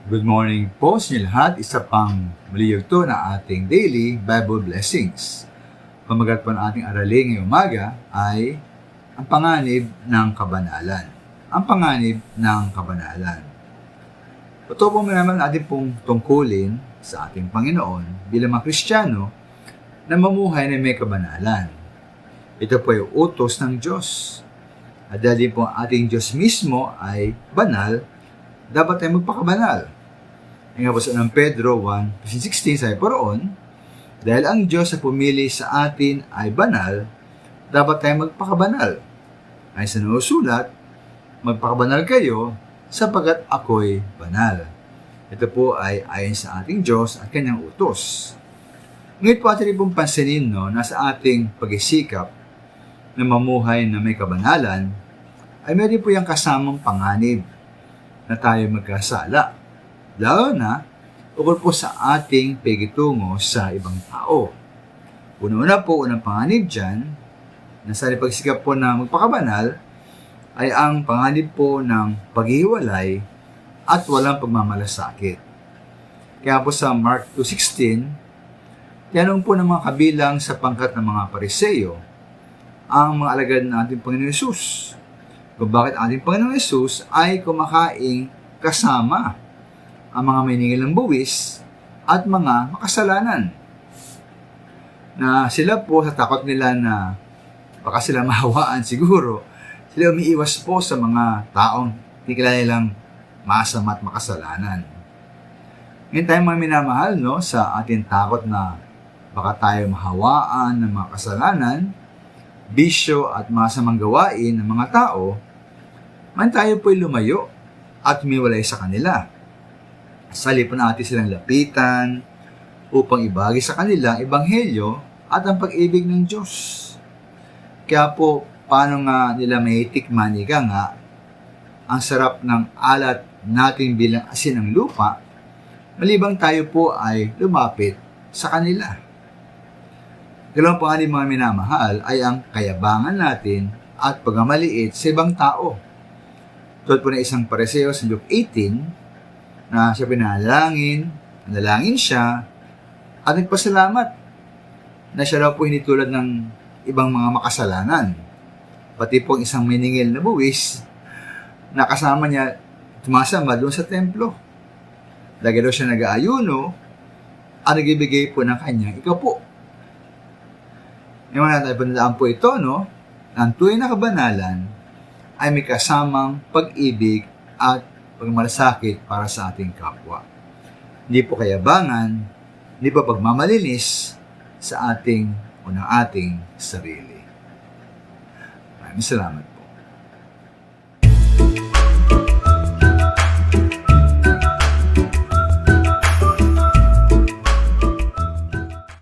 Good morning po sa inyo lahat. Isa pang maliyugto na ating daily Bible blessings. Pamagat po ng ating aralin ngayong umaga ay ang panganib ng kabanalan. Ang panganib ng kabanalan. Ito po naman natin pong tungkulin sa ating Panginoon bilang mga Kristiyano na mamuhay na may kabanalan. Ito po ay utos ng Diyos. At dahil po ang ating Diyos mismo ay banal, dapat tayo magpakabanal. Nga po sa ng Pedro 1:16 sabi po roon, dahil ang Diyos na pumili sa atin ay banal, dapat tayo magpakabanal. Ay sa nanusulat, magpakabanal kayo sapagkat ako'y banal. Ito po ay ayon sa ating Diyos at kanyang utos. Ngayon po atin pong pansinin na sa ating pag-isikap na mamuhay na may kabanalan, ay meron po yung kasamang panganib na tayo magkasala. Lalo na, ukol po sa ating pagitungo sa ibang tao. Una-una po, unang panganib dyan, na sa pagsikap po na magpakabanal, ay ang panganib po ng paghihiwalay at walang pagmamalasakit. Kaya po sa Mark 2:16, tinanong po ng mga kabilang sa pangkat ng mga Pariseyo, ang mga alagad ng ating Panginoon Hesus, kung bakit ating Panginoon Hesus ay kumakain kasama ang mga maniningil ng buwis at mga makasalanan. Na sila po sa takot nila na baka sila mahawaan siguro, sila umiiwas po sa mga taong tikila nilang masama at makasalanan. Ngayon tayo mga minamahal, sa ating takot na baka tayo mahawaan ng mga kasalanan, bisyo at masamang gawain ng mga tao, man tayo po'y lumayo at humiwalay sa kanila. Salip natin silang lapitan upang ibagi sa kanila ang ebanghelyo at ang pag-ibig ng Diyos. Kaya po, paano nga nila may tikman, ang sarap ng alat natin bilang asin ng lupa, malibang tayo po ay lumapit sa kanila. Dalawang pangalim mga minamahal ay ang kayabangan natin at pagmamaliit sa ibang tao. Tulad po na isang Pariseo sa Luke 18, na siya pinalangin, nalangin siya, at nagpasalamat na siya daw po hindi tulad ng ibang mga makasalanan. Pati po ang isang maningil na buwis, na kasama niya tumasama doon sa templo. Lagi daw siya nag-aayuno, at nagbibigay po ng kanyang ikapo. Ngayon natin pandalaan po ito, ang tunay na kabanalan ay may kasamang pag-ibig at pagmalasakit para sa ating kapwa. Hindi po kayabangan, hindi po pagmamalinis sa ating sarili. Maraming salamat.